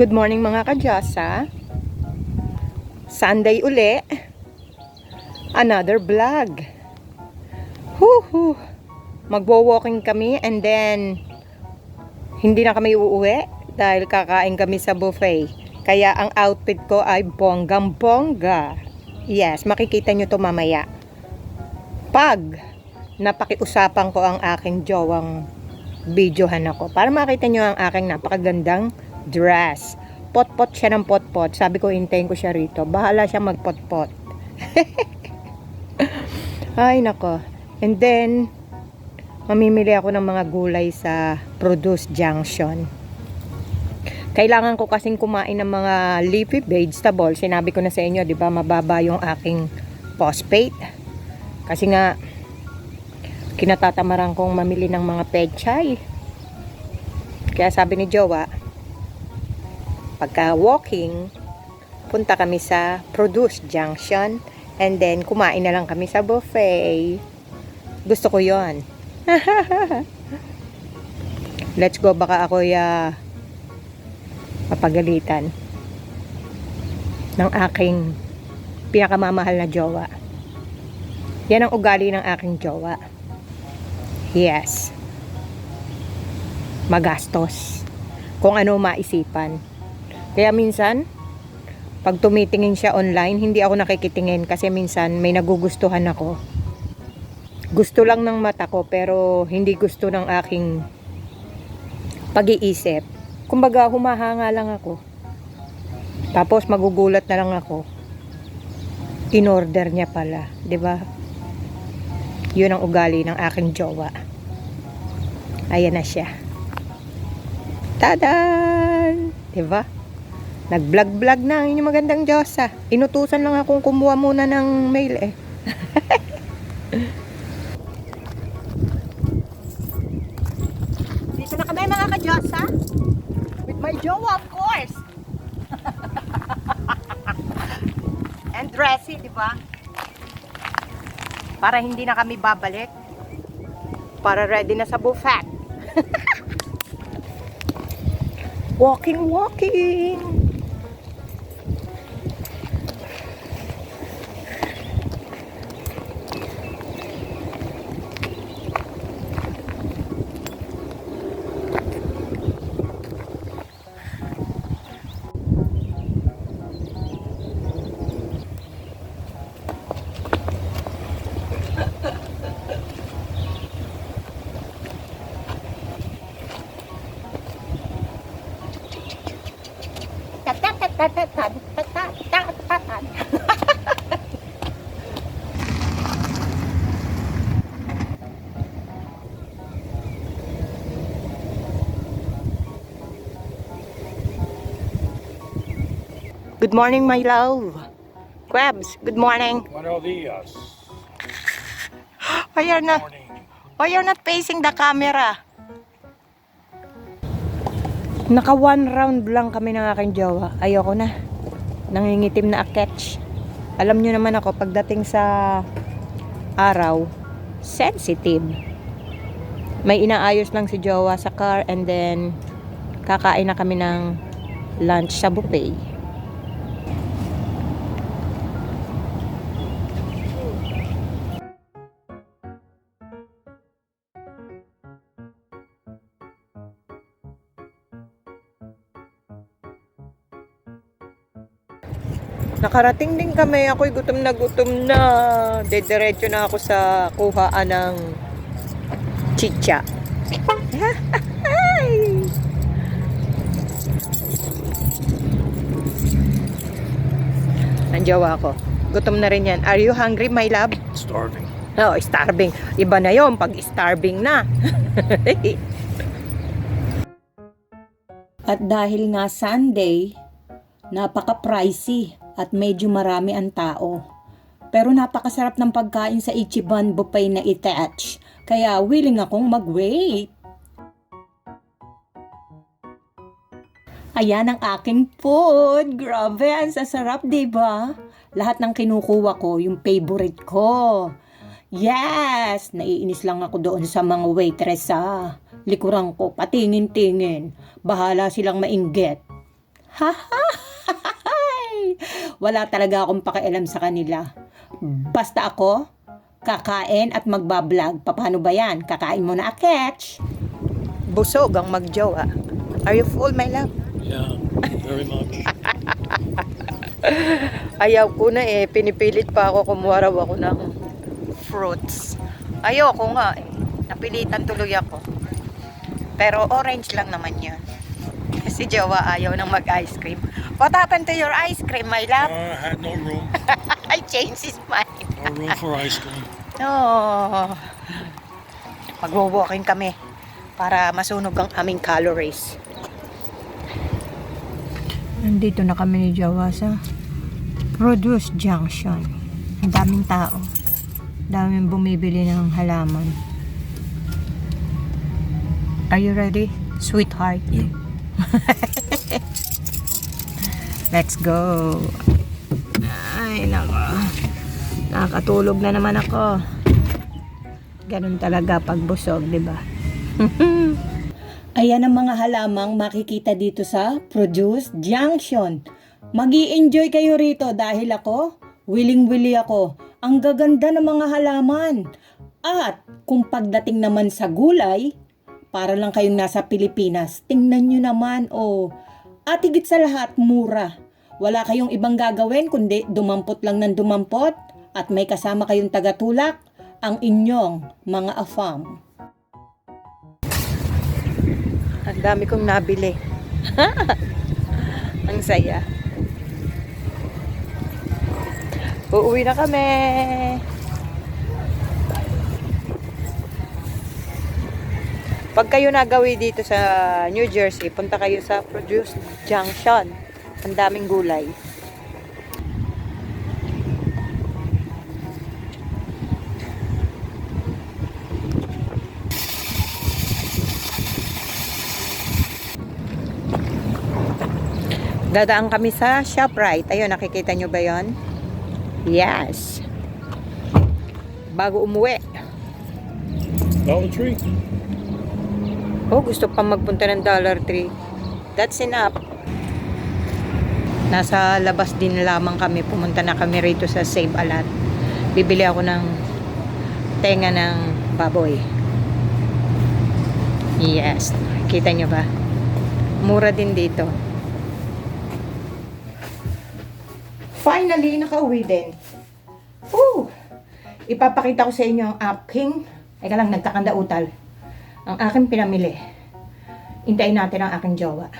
Good morning mga kadyasa. Sunday uli. Another vlog. Huhu. Magwo-walking kami and then hindi na kami uuwi dahil kakain kami sa buffet. Kaya ang outfit ko ay bonggang-bongga. Yes, makikita nyo to mamaya. Pag napakiusapan ko ang aking jowang videohan ako para makita nyo ang aking napakagandang dress. Pot-pot siya ng pot-pot. Sabi ko, hintayin ko siya rito. Bahala siya magpot-pot. Ay, nako. And then, mamimili ako ng mga gulay sa Produce Junction. Kailangan ko kasing kumain ng mga leafy vegetables. Sinabi ko na sa inyo, di ba, mababa yung aking phosphate. Kasi nga, kinatatamaran kong mamili ng mga pechay. Kaya sabi ni Jowa, pagka walking, punta kami sa Produce Junction and then kumain na lang kami sa buffet. Gusto ko yon. Let's go, baka ako mapagalitan ng aking pinakamamahal na jowa. Yan ang ugali ng aking jowa. Yes. Magastos. Kung ano maisipan. Kaya minsan, pag tumitingin siya online, hindi ako nakikitingin kasi minsan may nagugustuhan ako. Gusto lang ng mata ko pero hindi gusto ng aking pag-iisip. Kumbaga, humahanga lang ako. Tapos magugulat na lang ako. In-order niya pala, 'di ba? 'Yun ang ugali ng aking jowa. Ayan na siya. Tadan! 'Di ba? Nag-vlog-vlog na ang inyong magandang Diyosa. Inutusan lang akong kumuha muna ng mail eh. Dito na kami mga ka-Diyosa. With my jowa, of course. And dressy, di ba? Para hindi na kami babalik. Para ready na sa buffet. Walking, walking. Good morning, my love. Crabs, good morning. Buenos días. Why you're not, why you're not facing the camera? Naka one round lang kami ng aking jowa. Ayoko na. Nangingitim na aketch. Alam nyo naman ako, pagdating sa araw, sensitive. May inaayos lang si jowa sa car and then kakain na kami ng lunch sa buffet. Nakarating din kami. Ako'y gutom na gutom na. Dediretso na ako sa kuhaan ng chicha. Nandiyawa ako. Gutom na rin yan. Are you hungry, my love? Starving. Oh, starving. Iba na yon pag starving na. At dahil nga Sunday, napaka-pricey at medyo marami ang tao. Pero napakasarap ng pagkain sa Ichiban buffet na Itachi. Kaya willing akong mag-wait. Ayan ang aking food. Grabe, ang sasarap, diba? Lahat ng kinukuha ko, yung favorite ko. Yes! Naiinis lang ako doon sa mga waitress likuran ko, patingin-tingin. Bahala silang mainggit. Wala talaga akong pakialam sa kanila. Basta ako, kakain at magbablog. Paano ba yan? Kakain mo na, catch. Busog ang magjowa. Are you full, my love? Yeah, very much. Ayaw ko na eh. Pinipilit pa ako, kumuha raw ako ng fruits. Ayoko nga eh. Napilitan tuloy ako. Pero orange lang naman yun. Si Jowa ayaw nang mag-ice cream. What happened to your ice cream, my love? I had no room. I changed his mind. No room for ice cream. Oh. Magwo-walking kami para masunog ang aming calories. Nandito na kami ni Jowa sa Produce Junction. Ang daming tao. Daming bumibili ng halaman. Are you ready, sweetheart? Yeah. Let's go. Ay, nako. Nakakatulog na naman ako. Ganun talaga pag busog, di ba? Ayan ang mga halamang makikita dito sa Produce Junction. Magi-enjoy kayo rito dahil ako, willing-willy ako. Ang gaganda ng mga halaman. At kung pagdating naman sa gulay, para lang kayong nasa Pilipinas, tingnan nyo naman, oh. At higit sa lahat, mura. Wala kayong ibang gagawin kundi dumampot lang ng dumampot at may kasama kayong tagatulak, ang inyong mga afam. Ang dami kong nabili. Ang saya. Uuwi na kami. Pag kayo nagawi dito sa New Jersey, punta kayo sa Produce Junction. Ang daming gulay. Dadaan kami sa ShopRite. Ayun, nakikita nyo ba yon? Yes. Bago umuwi. Dollar Tree. Oh, gusto pa magpunta ng Dollar Tree. That's enough. Nasa labas din lamang kami. Pumunta na kami rito sa Save a Lot. Bibili ako ng tenga ng baboy. Yes. Kita nyo ba? Mura din dito. Finally, nakauwi din. Ipapakita ko sa inyo ang aking, eka lang, nagkakandautal. Ang aking pinamili. Hintayin natin ang aking jowa.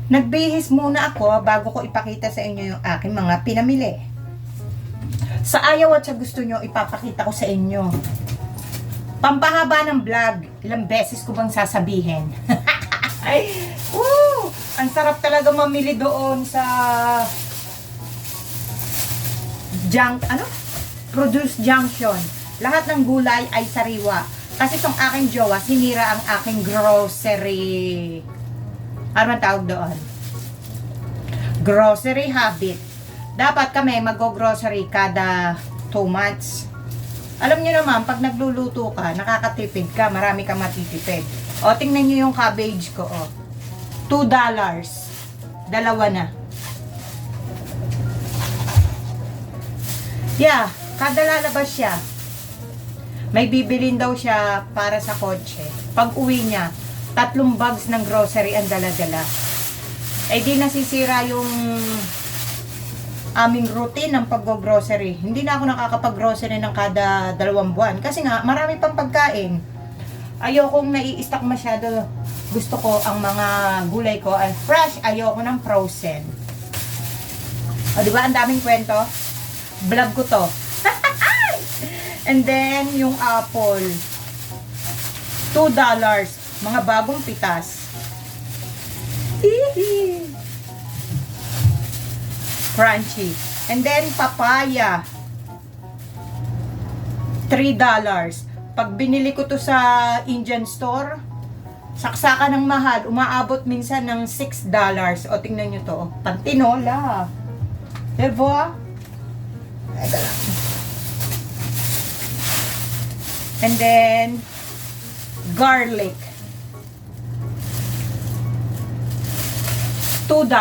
Nagbihis muna ako bago ko ipakita sa inyo yung aking mga pinamili. Sa ayaw at sa gusto nyo, ipapakita ko sa inyo. Pampahaba ng vlog, ilang beses ko bang sasabihin? Ay, woo! Ang sarap talaga mamili doon sa Produce Junction. Lahat ng gulay ay sariwa. Kasi itong aking jowa, sinira ang aking grocery. Ano man tawag doon? Grocery habit. Dapat kami mag-grocery kada 2 months. Alam niyo naman, pag nagluluto ka, nakakatipid ka, marami ka matitipid. O, tingnan niyo yung cabbage ko, o. $2. Dalawa na. Yeah, kada lalabas siya, may bibilin daw siya para sa kotse. Pag uwi niya, 3 bags ng grocery ang dala-dala. Eh di nasisira yung aming routine ng pag-grocery. Hindi na ako nakakapag-grocery ng kada 2 buwan. Kasi nga, marami pang pagkain. Ayokong nai-stock masyado. Gusto ko ang mga gulay ko ay fresh. Ayoko ng frozen. O, diba? Ang daming kwento. Vlog ko to. And then, yung apple. $2. Mga bagong pitas. Crunchy. And then, papaya. $3. Pag binili ko to sa Indian store, saksakan ng mahal. Umaabot minsan ng $6. O, tingnan nyo to. Pantinola. Diba? Ito lang. And then, garlic. $2.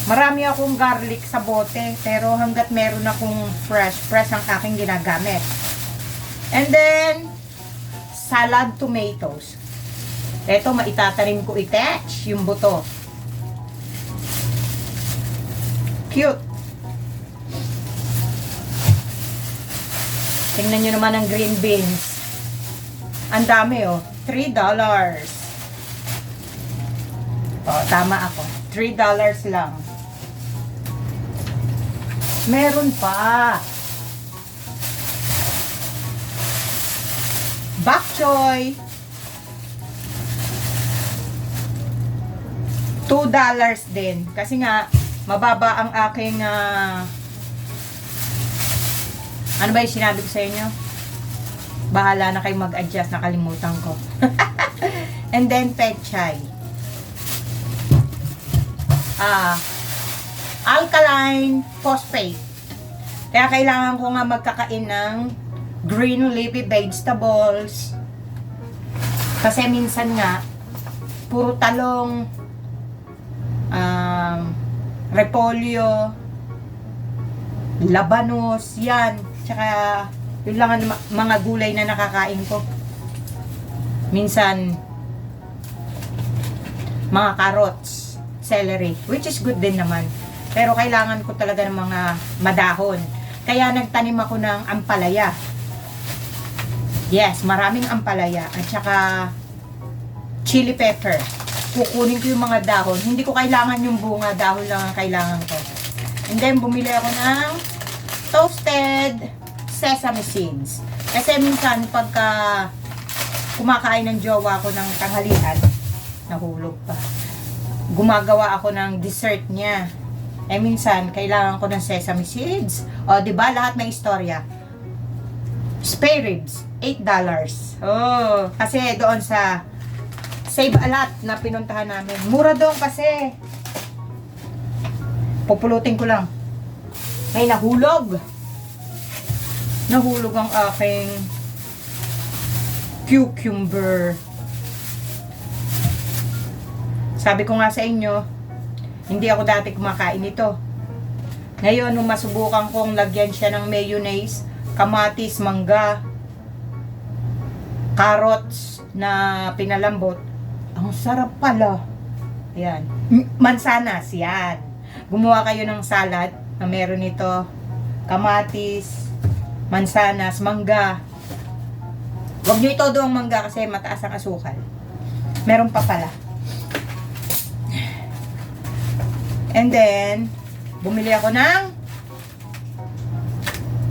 Marami akong garlic sa bote, pero hanggat meron akong fresh ang aking ginagamit. And then, salad tomatoes. Ito, maitatanim ko itach, yung buto. Cute. Tingnan nyo naman ang green beans. Ang dami, oh. $3. Oh, tama ako. $3 lang. Meron pa. Bok choy. $2 din. Kasi nga, mababa ang aking ano ba yung sinabi ko sa inyo? Bahala na kayo mag-adjust, nakalimutan ko. And then pechay. Alkaline phosphate. Kaya kailangan ko nga magkakain ng green leafy vegetables. Kasi minsan nga puro talong, repolyo, labanos, yan. Tsaka yun lang ang mga gulay na nakakain ko. Minsan mga carrots, celery, which is good din naman. Pero kailangan ko talaga ng mga madahon. Kaya nagtanim ako ng ampalaya. Yes, maraming ampalaya. At saka chili pepper. Kukunin ko yung mga dahon. Hindi ko kailangan yung bunga, dahon lang ang kailangan ko. And then bumili ako ng toasted sesame seeds. Kasi minsan pagka kumakain ng jowa ko ng tanghalian, nahulog pa. Gumagawa ako ng dessert niya. Minsan kailangan ko ng sesame seeds. O, di ba lahat may istorya. Spare ribs, $8. Oh, kasi doon sa Save a Lot na pinuntahan namin. Mura doon kasi. Pupulutin ko lang. May nahulog. Nahulog ang aking cucumber. Sabi ko nga sa inyo, hindi ako dati kumakain ito. Ngayon, nung masubukan kong lagyan siya ng mayonnaise, kamatis, mangga, carrots na pinalambot, ang sarap pala. Ayan. Mansanas, yan. Gumawa kayo ng salad na meron ito, kamatis, mansanas, mangga. Huwag nyo itodo ang mangga kasi mataas ang asukal. Meron pa pala. And then, bumili ako ng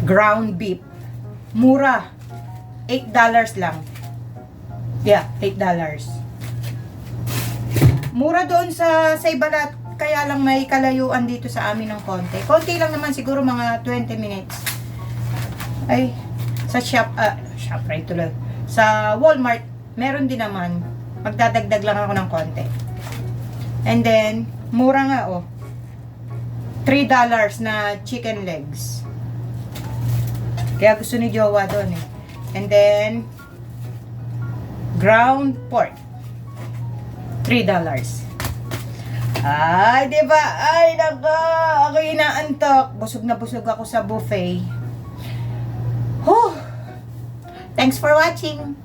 ground beef. Mura. $8 lang. Yeah, $8. Mura doon sa Save-A-Lot. Kaya lang may kalayuan dito sa amin ng konti. Konti lang naman, siguro mga 20 minutes. Ay, sa ShopRite tuloy. Sa Walmart, meron din naman. Magdadagdag lang ako ng konti. And then, mura nga oh. $3 na chicken legs. Kaya gusto ni Jowa doon eh. And then, ground pork. $3. Ay, diba? Ay, nako! Ako inaantok. Busog na busog ako sa buffet. Thanks for watching.